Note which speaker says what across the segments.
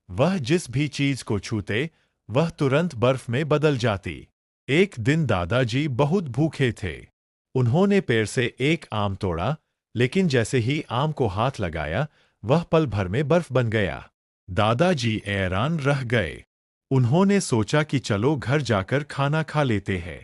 Speaker 1: वह जिस भी चीज को छूते वह तुरंत बर्फ में बदल जाती। एक दिन दादाजी बहुत भूखे थे। उन्होंने पेड़ से एक आम तोड़ा, लेकिन जैसे ही आम को हाथ लगाया वह पल भर में बर्फ बन गया। दादाजी हैरान रह गए। उन्होंने सोचा कि चलो घर जाकर खाना खा लेते हैं।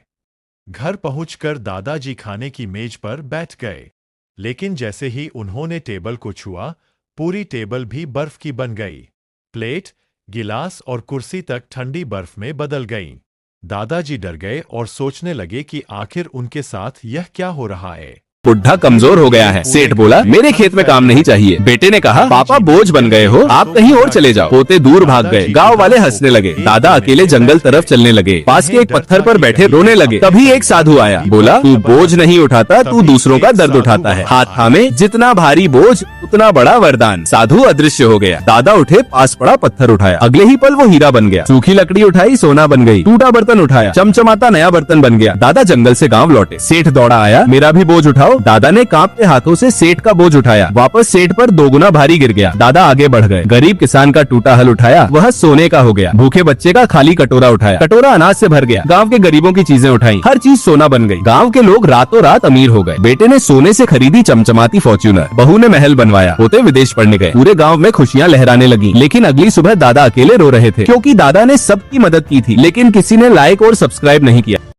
Speaker 1: घर पहुंचकर दादाजी खाने की मेज पर बैठ गए, लेकिन जैसे ही उन्होंने टेबल को छुआ पूरी टेबल भी बर्फ की बन गई। प्लेट, गिलास और कुर्सी तक ठंडी बर्फ में बदल गईं। दादाजी डर गए और सोचने लगे कि आखिर उनके साथ यह क्या हो रहा है।
Speaker 2: बुढ़ा कमजोर हो गया है। सेठ बोला, मेरे खेत में काम नहीं चाहिए। बेटे ने कहा, पापा बोझ बन गए हो, आप कहीं और चले जाओ। पोते दूर भाग गए। गांव वाले हंसने लगे। दादा अकेले जंगल तरफ चलने लगे। पास के एक पत्थर पर बैठे रोने लगे। तभी एक साधु आया। बोला, तू बोझ नहीं उठाता, तू दूसरों का दर्द उठाता है। हाथ थामे, जितना भारी बोझ उतना बड़ा वरदान। साधु अदृश्य हो गया। दादा उठे, पास पड़ा पत्थर उठाया। अगले ही पल वो हीरा बन गया। सूखी लकड़ी उठाई, सोना बन गई। टूटा बर्तन उठाया, चमचमाता नया बर्तन बन गया। दादा जंगल से गाँव लौटे। सेठ दौड़ा आया, मेरा भी बोझ उठाओ। दादा ने कांपते हाथों से सेठ का बोझ उठाया। वापस सेठ पर दोगुना भारी गिर गया। दादा आगे बढ़ गए। गरीब किसान का टूटा हल उठाया, वह सोने का हो गया। भूखे बच्चे का खाली कटोरा उठाया, कटोरा अनाज से भर गया। गांव के गरीबों की चीजें उठाई, हर चीज सोना बन गई। गांव के लोग रातों रात अमीर हो गए। बेटे ने सोने से खरीदी चमचमाती फॉर्च्यूनर। बहू ने महल बनवाया। पोते विदेश पढ़ने गए। पूरे गाँव में खुशियाँ लहराने लगी। लेकिन अगली सुबह दादा अकेले रो रहे थे, क्योंकि दादा ने सबकी मदद की थी, लेकिन किसी ने लाइक और सब्सक्राइब नहीं किया।